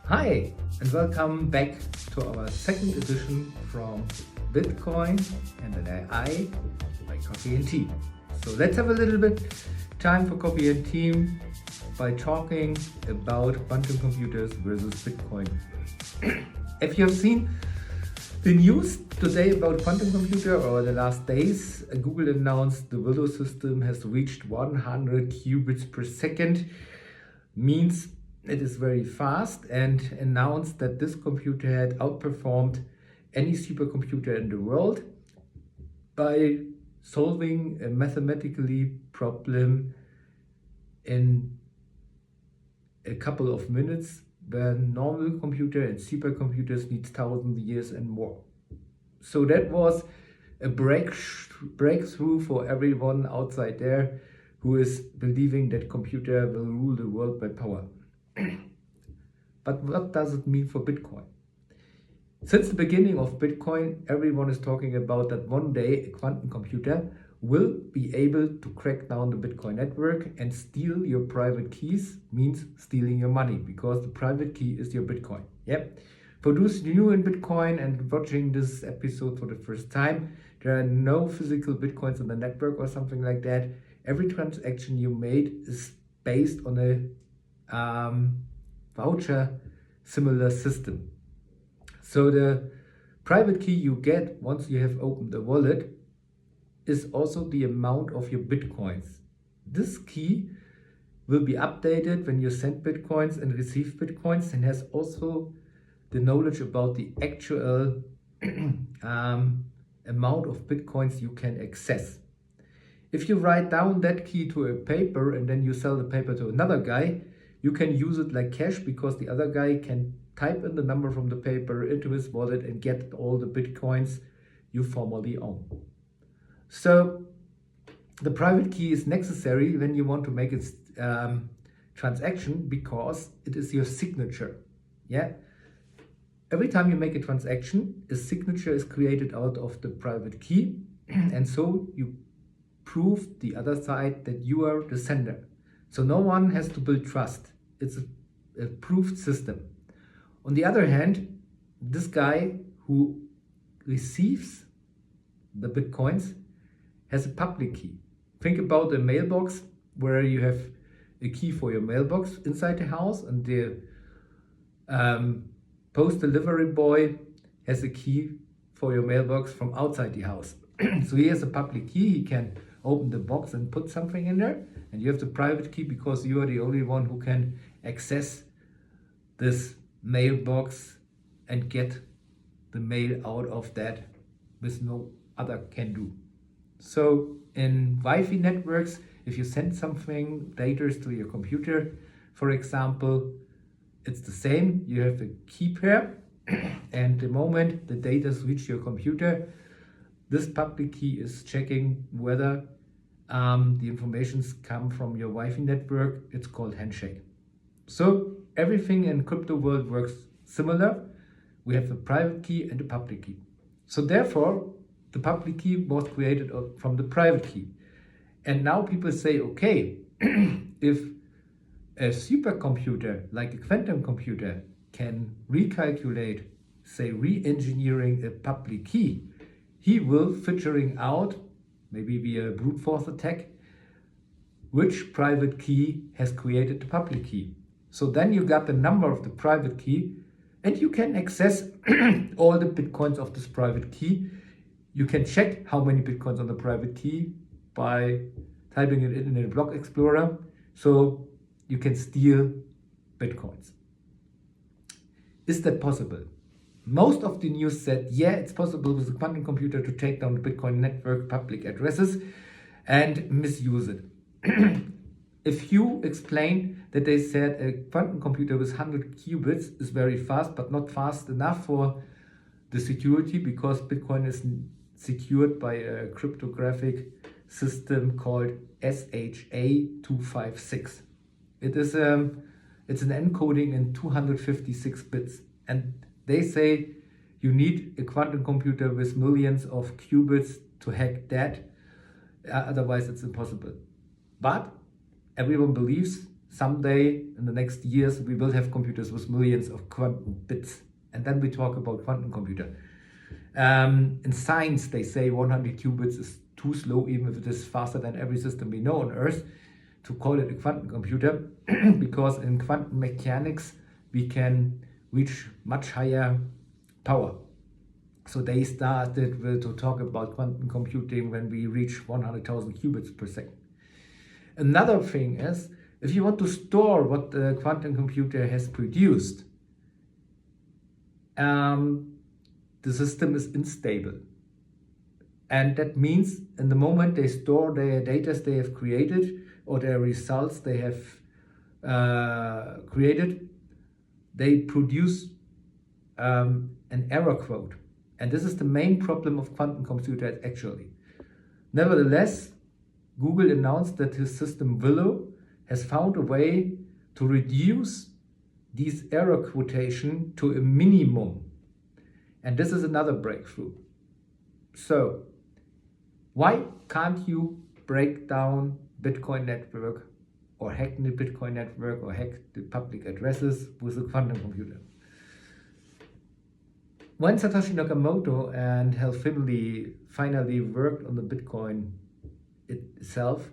Hi, and welcome back to our second edition from Bitcoin and an AI by Coffee and Tea. So let's have a little bit time for Coffee and Tea by talking about quantum computers versus Bitcoin. If you have seen the news today about quantum computer or the last days, Google announced the Willow system has reached 100 qubits per second, means it is very fast, and announced that this computer had outperformed any supercomputer in the world by solving a mathematically problem in a couple of minutes, where normal computer and supercomputers need thousands of years and more. So that was a breakthrough for everyone outside there who is believing that computer will rule the world by power. But what does it mean for Bitcoin? Since the beginning of Bitcoin, everyone is talking about that one day a quantum computer will be able to crack down the Bitcoin network and steal your private keys, means stealing your money, because the private key is your Bitcoin. Yep. For those new in Bitcoin and watching this episode for the first time, there are no physical Bitcoins on the network or something like that. Every transaction you made is based on a voucher similar system. So the private key you get once you have opened the wallet is also the amount of your Bitcoins. This key will be updated when you send Bitcoins and receive Bitcoins, and has also the knowledge about the actual amount of Bitcoins you can access. If you write down that key to a paper and then you sell the paper to another guy, you can use it like cash, because the other guy can type in the number from the paper into his wallet and get all the Bitcoins you formerly own. So the private key is necessary when you want to make a transaction, because it is your signature. Yeah. Every time you make a transaction, a signature is created out of the private key, and so you prove the other side that you are the sender. So no one has to build trust. It's a proved system. On the other hand, this guy who receives the Bitcoins has a public key. Think about a mailbox where you have a key for your mailbox inside the house, and the post delivery boy has a key for your mailbox from outside the house. So he has a public key, he can open the box and put something in there, and you have the private key because you are the only one who can access this mailbox and get the mail out of that, which no other can do. So in Wi-Fi networks, if you send something, data to your computer, for example, it's the same. You have a key pair, and the moment the data reach your computer, this public key is checking whether the informations come from your Wi-Fi network. It's called handshake. So everything in crypto world works similar. We have a private key and a public key. So therefore, the public key was created from the private key. And now people say, okay, if a supercomputer like a quantum computer can recalculate, say, re-engineering a public key, he will figuring out, maybe via brute force attack, which private key has created the public key. So then you got the number of the private key, and you can access all the Bitcoins of this private key. You can check how many Bitcoins on the private key by typing it in a block explorer. So you can steal Bitcoins. Is that possible? Most of the news said, yeah, it's possible with a quantum computer to take down the Bitcoin network public addresses and misuse it. A few explain that they said a quantum computer with 100 qubits is very fast, but not fast enough for the security, because Bitcoin is secured by a cryptographic system called SHA-256. It's an encoding in 256 bits, and they say you need a quantum computer with millions of qubits to hack that, otherwise it's impossible. But everyone believes someday in the next years we will have computers with millions of quantum bits, and then we talk about quantum computer. In science they say 100 qubits is too slow, even if it is faster than every system we know on Earth, to call it a quantum computer because in quantum mechanics we can reach much higher power. So they started to talk about quantum computing when we reach 100,000 qubits per second. Another thing is, if you want to store what the quantum computer has produced, the system is unstable. And that means in the moment they store their data they have created or their results they have created, they produce an error code. And this is the main problem of quantum computers actually. Nevertheless, Google announced that his system Willow has found a way to reduce these error quotation to a minimum. And this is another breakthrough. So, why can't you break down Bitcoin network or hack the Bitcoin network or hack the public addresses with a quantum computer? When Satoshi Nakamoto and his family finally worked on the Bitcoin itself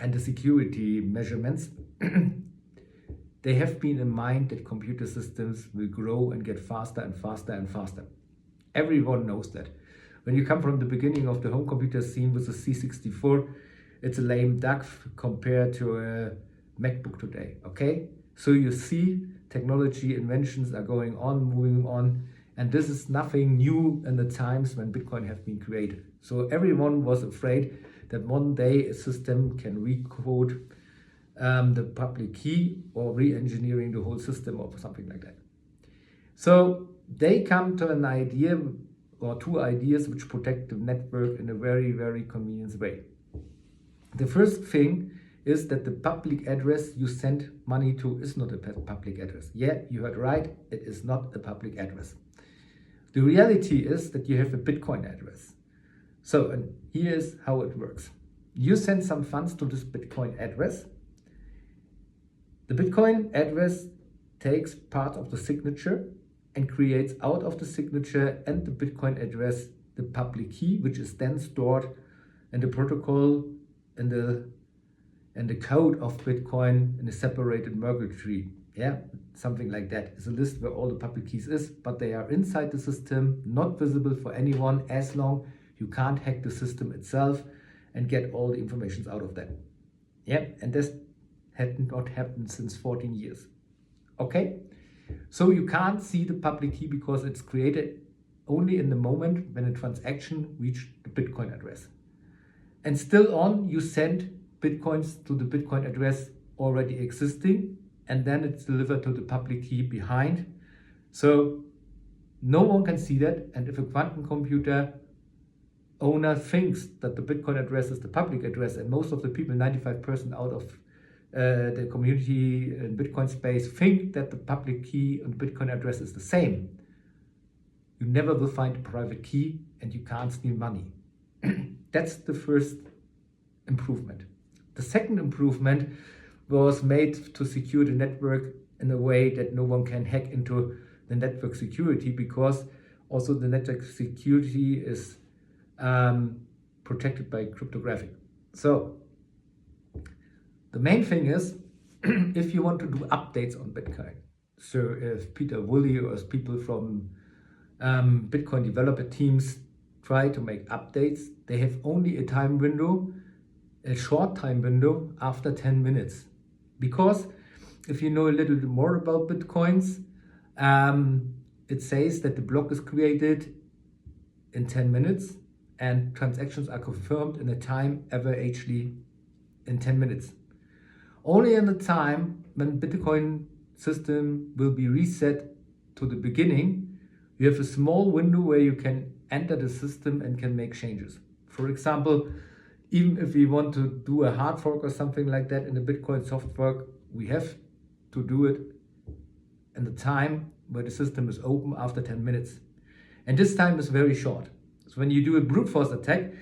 and the security measurements, they have been in mind that computer systems will grow and get faster and faster and faster. Everyone knows that. When you come from the beginning of the home computer scene with the C64, it's a lame duck compared to a MacBook today, okay? So you see technology inventions are going on, moving on, and this is nothing new in the times when Bitcoin have been created. So everyone was afraid that one day a system can recode the public key or re-engineering the whole system or something like that. So they come to an idea or two ideas which protect the network in a very, very convenient way. The first thing is that the public address you send money to is not a public address. Yeah, you heard right, it is not a public address. The reality is that you have a Bitcoin address. So, and here's how it works. You send some funds to this Bitcoin address. The Bitcoin address takes part of the signature and creates out of the signature and the Bitcoin address the public key, which is then stored in the protocol and the code of Bitcoin in a separated Merkle tree. Yeah, something like that. It's a list where all the public keys is, but they are inside the system, not visible for anyone as long you can't hack the system itself and get all the information out of that. Yeah, and this had not happened since 14 years. Okay, so you can't see the public key because it's created only in the moment when a transaction reached the Bitcoin address. And still on, you send Bitcoins to the Bitcoin address already existing, and then it's delivered to the public key behind. So no one can see that, and if a quantum computer owner thinks that the Bitcoin address is the public address, and most of the people, 95% out of the community in Bitcoin space, think that the public key and Bitcoin address is the same, you never will find a private key and you can't steal money. That's the first improvement. The second improvement was made to secure the network in a way that no one can hack into the network security, because also the network security is protected by cryptographic. So the main thing is, if you want to do updates on Bitcoin, so if Peter Woolley or people from Bitcoin developer teams try to make updates, they have only a time window, a short time window after 10 minutes. Because if you know a little bit more about Bitcoins, it says that the block is created in 10 minutes and transactions are confirmed in a time averagely in 10 minutes. Only in the time when Bitcoin system will be reset to the beginning, you have a small window where you can enter the system and can make changes. For example, even if we want to do a hard fork or something like that in the Bitcoin soft fork, we have to do it in the time where the system is open after 10 minutes. And this time is very short. So when you do a brute force attack,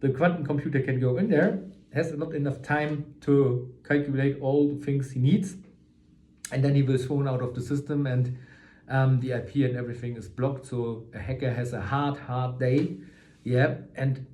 the quantum computer can go in there has not enough time to calculate all the things he needs, and then he was thrown out of the system, and the IP and everything is blocked. So a hacker has a hard day, yeah, and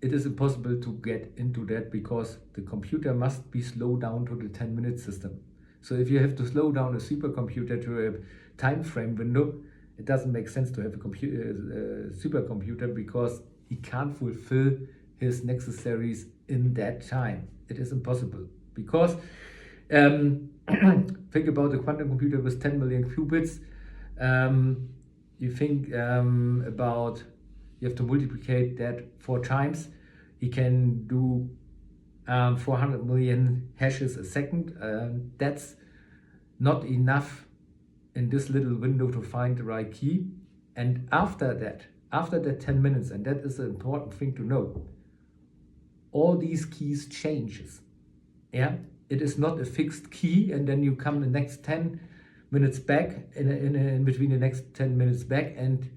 it is impossible to get into that because the computer must be slowed down to the 10-minute system. So if you have to slow down a supercomputer to a time frame window, it doesn't make sense to have a supercomputer, because he can't fulfill his necessaries in that time. It is impossible, because think about a quantum computer with 10 million qubits. You think about, you have to multiply that 4 times. He can do 400 million hashes a second. That's not enough in this little window to find the right key. And after that 10 minutes, and that is an important thing to know, all these keys changes. Yeah, it is not a fixed key, and then you come the next 10 minutes back, in between the next 10 minutes back, and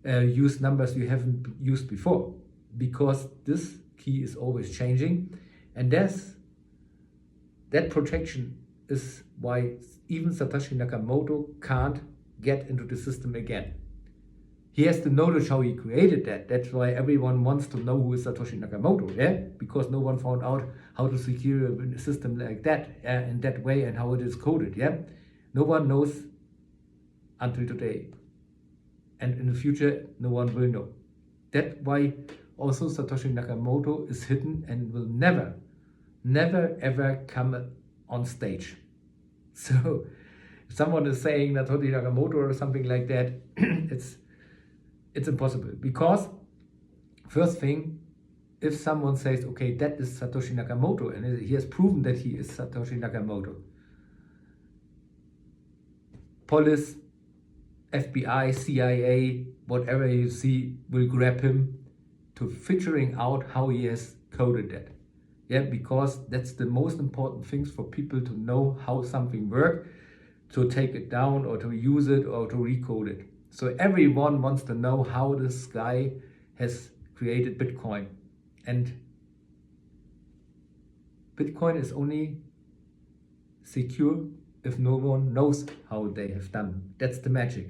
use numbers you haven't used before, because this key is always changing. And that protection is why even Satoshi Nakamoto can't get into the system again. He has the knowledge how he created that. That's why everyone wants to know who is Satoshi Nakamoto, yeah? Because no one found out how to secure a system like that, in that way, and how it is coded, yeah? No one knows until today. And in the future, no one will know. That's why also Satoshi Nakamoto is hidden and will never ever come on stage. So if someone is saying Satoshi Nakamoto or something like that, it's impossible. Because first thing, if someone says, okay, that is Satoshi Nakamoto, and he has proven that he is Satoshi Nakamoto, police, FBI, CIA, whatever you see, will grab him to figuring out how he has coded that. Yeah, because that's the most important things for people to know how something works, to take it down or to use it or to recode it. So everyone wants to know how this guy has created Bitcoin. And Bitcoin is only secure if no one knows how they have done. That's the magic.